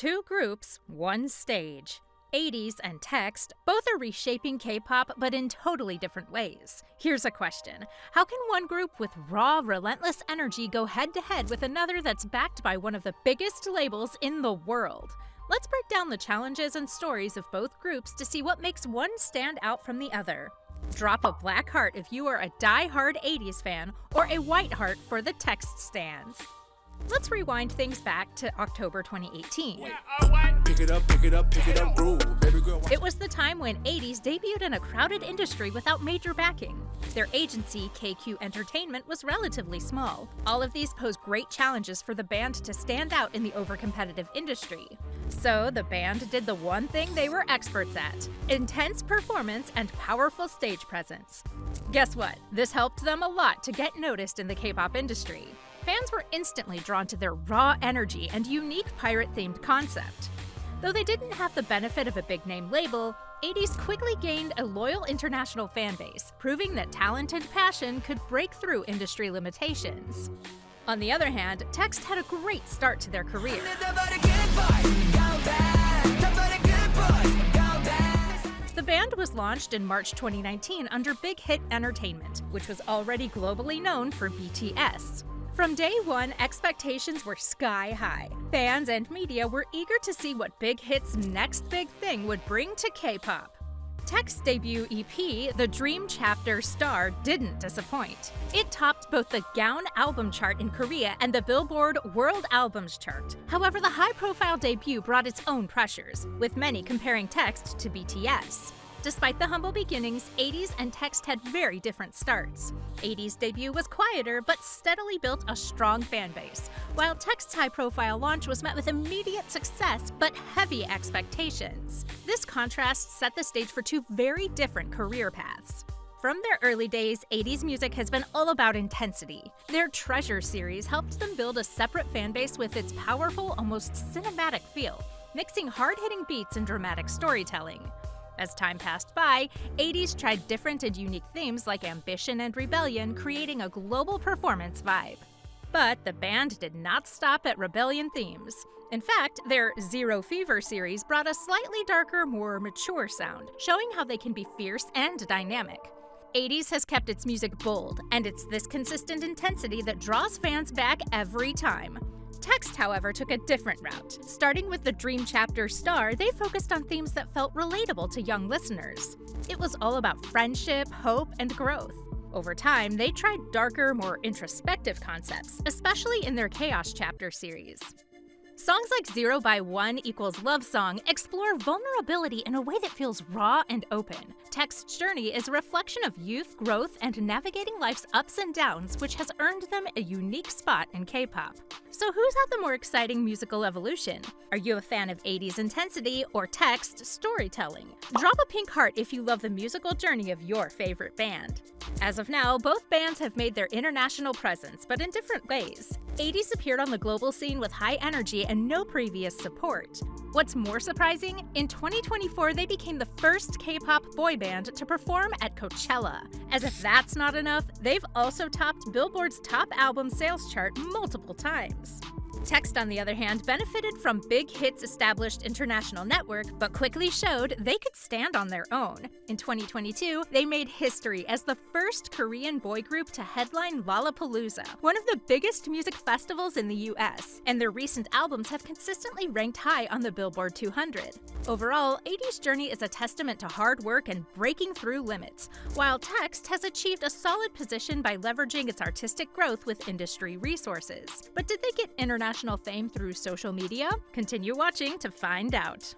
Two groups, one stage. ATEEZ and TXT both are reshaping K-pop, but in totally different ways. Here's a question. How can one group with raw, relentless energy go head-to-head with another that's backed by one of the biggest labels in the world? Let's break down the challenges and stories of both groups to see what makes one stand out from the other. Drop a black heart if you are a die-hard ATEEZ fan, or a white heart for the TXT stans. Let's rewind things back to October 2018. It was the time when ATEEZ debuted in a crowded industry without major backing. Their agency, KQ Entertainment, was relatively small. All of these pose great challenges for the band to stand out in the overcompetitive industry. So the band did the one thing they were experts at: intense performance and powerful stage presence. Guess what? This helped them a lot to get noticed in the K-pop industry. Fans were instantly drawn to their raw energy and unique pirate-themed concept. Though they didn't have the benefit of a big-name label, ATEEZ quickly gained a loyal international fanbase, proving that talent and passion could break through industry limitations. On the other hand, TXT had a great start to their career. The band was launched in March 2019 under Big Hit Entertainment, which was already globally known for BTS. From day one, expectations were sky high. Fans and media were eager to see what Big Hit's next big thing would bring to K-pop. TXT's debut EP, The Dream Chapter Star, didn't disappoint. It topped both the Gaon album chart in Korea and the Billboard World Albums chart. However, the high-profile debut brought its own pressures, with many comparing TXT to BTS. Despite the humble beginnings, ATEEZ and TXT had very different starts. ATEEZ's debut was quieter, but steadily built a strong fanbase, while TXT's high-profile launch was met with immediate success, but heavy expectations. This contrast set the stage for two very different career paths. From their early days, ATEEZ music has been all about intensity. Their Treasure series helped them build a separate fanbase with its powerful, almost cinematic feel, mixing hard-hitting beats and dramatic storytelling. As time passed by, ATEEZ tried different and unique themes like ambition and rebellion, creating a global performance vibe. But the band did not stop at rebellion themes. In fact, their Zero Fever series brought a slightly darker, more mature sound, showing how they can be fierce and dynamic. ATEEZ has kept its music bold, and it's this consistent intensity that draws fans back every time. TXT, however, took a different route. Starting with The Dream Chapter Star, they focused on themes that felt relatable to young listeners. It was all about friendship, hope, and growth. Over time, they tried darker, more introspective concepts, especially in their Chaos Chapter series. Songs like 0 by 1 = Love Song explore vulnerability in a way that feels raw and open. TXT's journey is a reflection of youth, growth, and navigating life's ups and downs, which has earned them a unique spot in K-pop. So who's had the more exciting musical evolution? Are you a fan of ATEEZ intensity or TXT storytelling? Drop a pink heart if you love the musical journey of your favorite band. As of now, both bands have made their international presence, but in different ways. ATEEZ appeared on the global scene with high energy and no previous support. What's more surprising? In 2024, they became the first K-pop boy band to perform at Coachella. As if that's not enough, they've also topped Billboard's top album sales chart multiple times. TXT, on the other hand, benefited from Big Hit's established international network, but quickly showed they could stand on their own. In 2022, they made history as the first Korean boy group to headline Lollapalooza, one of the biggest music festivals in the US, and their recent albums have consistently ranked high on the Billboard 200. Overall, ATEEZ's journey is a testament to hard work and breaking through limits, while TXT has achieved a solid position by leveraging its artistic growth with industry resources. But did they get international fame through social media? Continue watching to find out.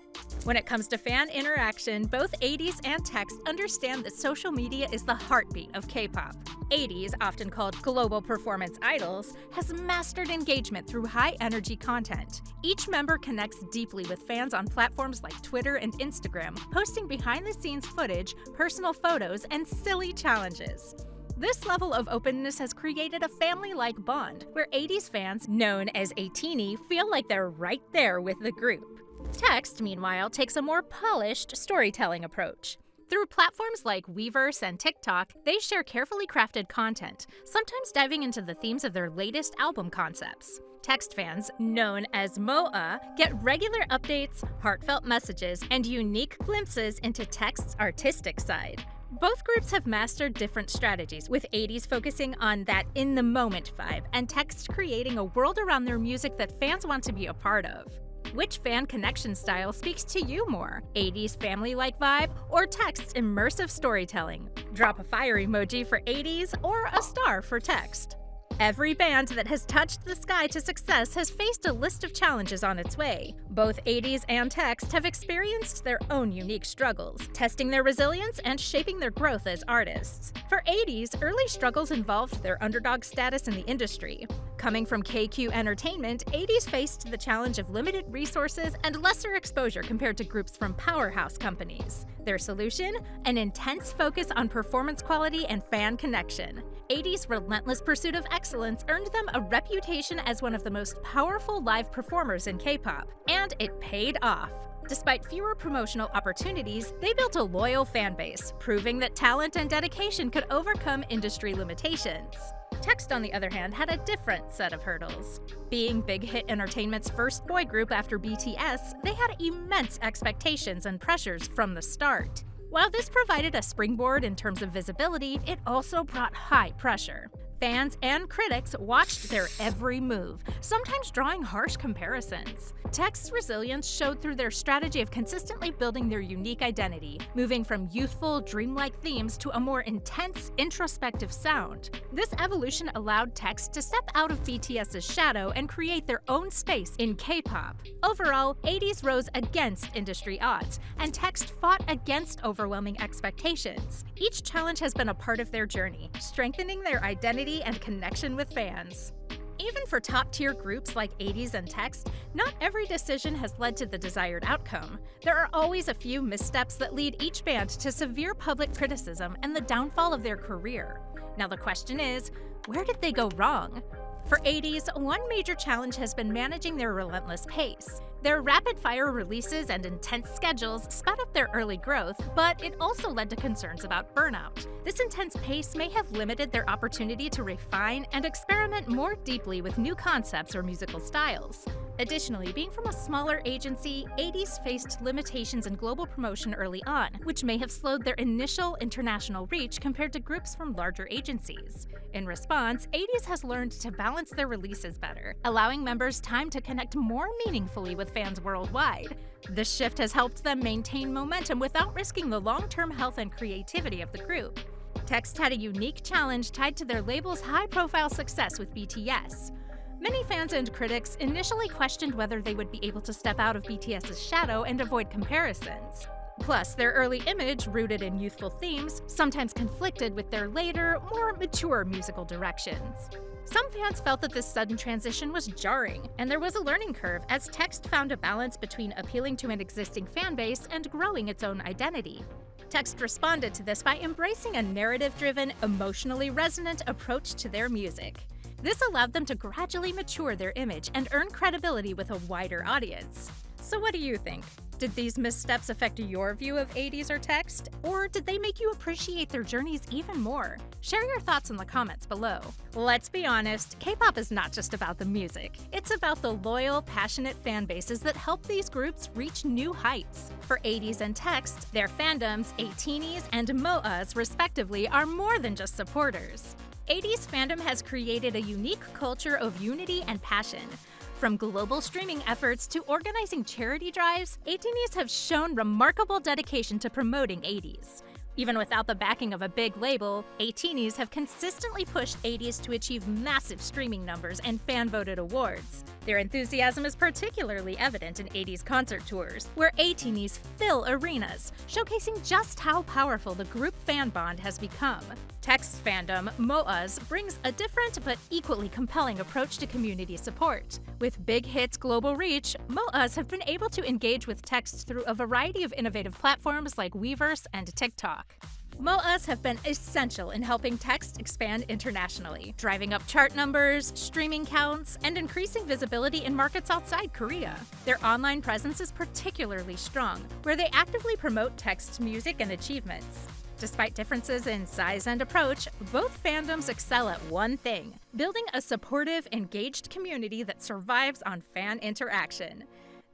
When it comes to fan interaction, both ATEEZ and TXT understand that social media is the heartbeat of K-pop. ATEEZ, often called global performance idols, has mastered engagement through high-energy content. Each member connects deeply with fans on platforms like Twitter and Instagram, posting behind-the-scenes footage, personal photos, and silly challenges. This level of openness has created a family-like bond, where ATEEZ fans, known as ATEEZ, feel like they're right there with the group. TXT, meanwhile, takes a more polished storytelling approach. Through platforms like Weverse and TikTok, they share carefully crafted content, sometimes diving into the themes of their latest album concepts. Text fans, known as MOA, get regular updates, heartfelt messages, and unique glimpses into Text's artistic side. Both groups have mastered different strategies, with ATEEZ focusing on that in-the-moment vibe, and Text creating a world around their music that fans want to be a part of. Which fan connection style speaks to you more? ATEEZ family-like vibe or Text's immersive storytelling? Drop a fire emoji for ATEEZ or a star for Text. Every band that has touched the sky to success has faced a list of challenges on its way. Both ATEEZ and Text have experienced their own unique struggles, testing their resilience and shaping their growth as artists. For ATEEZ, early struggles involved their underdog status in the industry. Coming from KQ Entertainment, ATEEZ faced the challenge of limited resources and lesser exposure compared to groups from powerhouse companies. Their solution? An intense focus on performance quality and fan connection. ATEEZ's relentless pursuit of excellence earned them a reputation as one of the most powerful live performers in K-pop, and it paid off. Despite fewer promotional opportunities, they built a loyal fan base, proving that talent and dedication could overcome industry limitations. Text, on the other hand, had a different set of hurdles. Being Big Hit Entertainment's first boy group after BTS, they had immense expectations and pressures from the start. While this provided a springboard in terms of visibility, it also brought high pressure. Fans and critics watched their every move, sometimes drawing harsh comparisons. Text's resilience showed through their strategy of consistently building their unique identity, moving from youthful, dreamlike themes to a more intense, introspective sound. This evolution allowed Text to step out of BTS's shadow and create their own space in K-pop. Overall, ATEEZ rose against industry odds, and Text fought against overwhelming expectations. Each challenge has been a part of their journey, strengthening their identity and connection with fans. Even for top-tier groups like ATEEZ and Text, not every decision has led to the desired outcome. There are always a few missteps that lead each band to severe public criticism and the downfall of their career. Now the question is, where did they go wrong? For ATEEZ, one major challenge has been managing their relentless pace. Their rapid-fire releases and intense schedules sped up their early growth, but it also led to concerns about burnout. This intense pace may have limited their opportunity to refine and experiment more deeply with new concepts or musical styles. Additionally, being from a smaller agency, ATEEZ faced limitations in global promotion early on, which may have slowed their initial international reach compared to groups from larger agencies. In response, ATEEZ has learned to balance their releases better, allowing members time to connect more meaningfully with fans worldwide. This shift has helped them maintain momentum without risking the long-term health and creativity of the group. Text had a unique challenge tied to their label's high-profile success with BTS. Many fans and critics initially questioned whether they would be able to step out of BTS's shadow and avoid comparisons. Plus, their early image, rooted in youthful themes, sometimes conflicted with their later, more mature musical directions. Some fans felt that this sudden transition was jarring, and there was a learning curve as Text found a balance between appealing to an existing fan base and growing its own identity. Text responded to this by embracing a narrative-driven, emotionally resonant approach to their music. This allowed them to gradually mature their image and earn credibility with a wider audience. So what do you think? Did these missteps affect your view of ATEEZ or Text? Or did they make you appreciate their journeys even more? Share your thoughts in the comments below. Let's be honest, K-pop is not just about the music. It's about the loyal, passionate fan bases that help these groups reach new heights. For ATEEZ and Text, their fandoms, ATEEZ and MOAs respectively, are more than just supporters. ATEEZ fandom has created a unique culture of unity and passion. From global streaming efforts to organizing charity drives, ATEEZ have shown remarkable dedication to promoting ATEEZ. Even without the backing of a big label, ATEEZ have consistently pushed ATEEZ to achieve massive streaming numbers and fan-voted awards. Their enthusiasm is particularly evident in ATEEZ concert tours, where ATEEZ fill arenas, showcasing just how powerful the group fan bond has become. Text fandom, MOAs, brings a different but equally compelling approach to community support. With Big Hit's global reach, MOAs have been able to engage with Text through a variety of innovative platforms like Weverse and TikTok. MOAs have been essential in helping TXT expand internationally, driving up chart numbers, streaming counts, and increasing visibility in markets outside Korea. Their online presence is particularly strong, where they actively promote TXT's music and achievements. Despite differences in size and approach, both fandoms excel at one thing: building a supportive, engaged community that survives on fan interaction.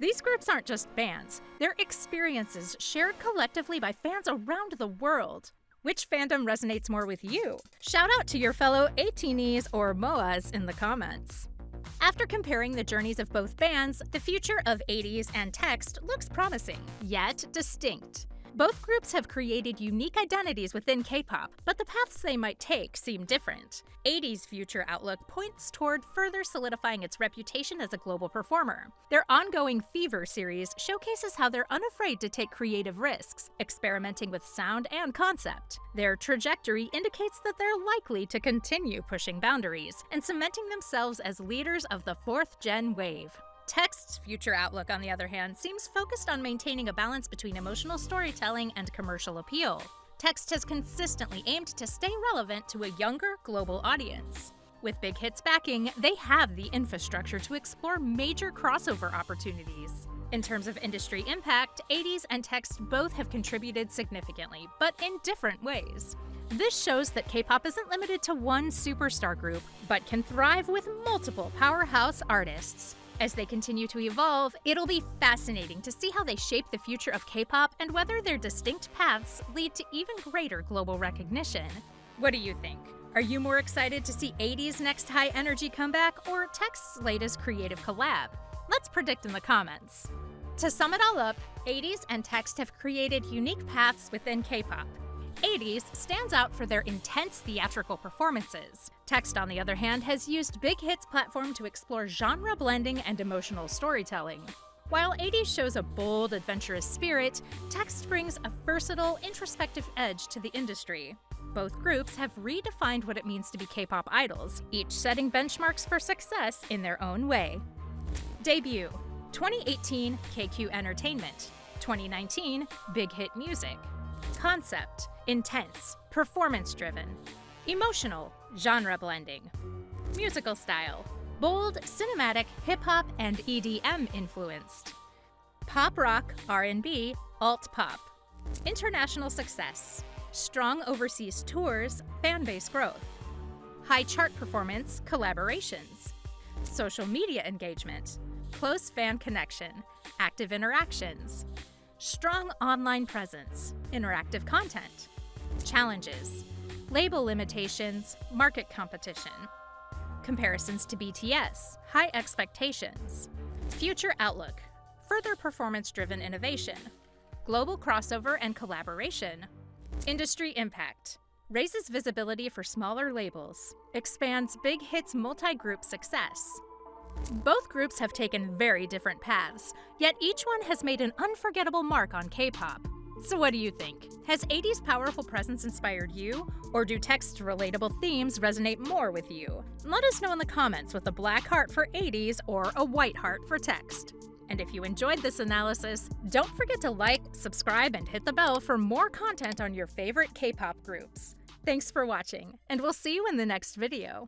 These groups aren't just bands, they're experiences shared collectively by fans around the world. Which fandom resonates more with you? Shout out to your fellow ATEEZ or MOAs in the comments. After comparing the journeys of both bands, the future of ATEEZ and TXT looks promising, yet distinct. Both groups have created unique identities within K-pop, but the paths they might take seem different. ATEEZ's future outlook points toward further solidifying its reputation as a global performer. Their ongoing Fever series showcases how they're unafraid to take creative risks, experimenting with sound and concept. Their trajectory indicates that they're likely to continue pushing boundaries and cementing themselves as leaders of the fourth-gen wave. TXT's future outlook, on the other hand, seems focused on maintaining a balance between emotional storytelling and commercial appeal. TXT has consistently aimed to stay relevant to a younger, global audience. With big hits backing, they have the infrastructure to explore major crossover opportunities. In terms of industry impact, ATEEZ and TXT both have contributed significantly, but in different ways. This shows that K-pop isn't limited to one superstar group, but can thrive with multiple powerhouse artists. As they continue to evolve, it'll be fascinating to see how they shape the future of K-pop and whether their distinct paths lead to even greater global recognition. What do you think? Are you more excited to see ATEEZ's next high-energy comeback or TXT's latest creative collab? Let's predict in the comments. To sum it all up, ATEEZ and TXT have created unique paths within K-pop. ATEEZ stands out for their intense theatrical performances. TXT, on the other hand, has used Big Hit's platform to explore genre blending and emotional storytelling. While ATEEZ shows a bold, adventurous spirit, TXT brings a versatile, introspective edge to the industry. Both groups have redefined what it means to be K-pop idols, each setting benchmarks for success in their own way. Debut: 2018 KQ Entertainment, 2019 Big Hit Music. Concept: intense, performance-driven. Emotional, genre blending. Musical style: bold, cinematic, hip-hop, and EDM influenced. Pop rock, R&B, alt-pop. International success: strong overseas tours, fan base growth. High chart performance, collaborations. Social media engagement: close fan connection, active interactions. Strong online presence, interactive content. Challenges: label limitations, market competition. Comparisons to BTS, high expectations. Future outlook: further performance-driven innovation. Global crossover and collaboration. Industry impact: raises visibility for smaller labels, expands Big Hit's multi-group success. Both groups have taken very different paths, yet each one has made an unforgettable mark on K-pop. So what do you think? Has ATEEZ's powerful presence inspired you, or do TXT's relatable themes resonate more with you? Let us know in the comments with a black heart for ATEEZ or a white heart for TXT. And if you enjoyed this analysis, don't forget to like, subscribe, and hit the bell for more content on your favorite K-pop groups. Thanks for watching, and we'll see you in the next video.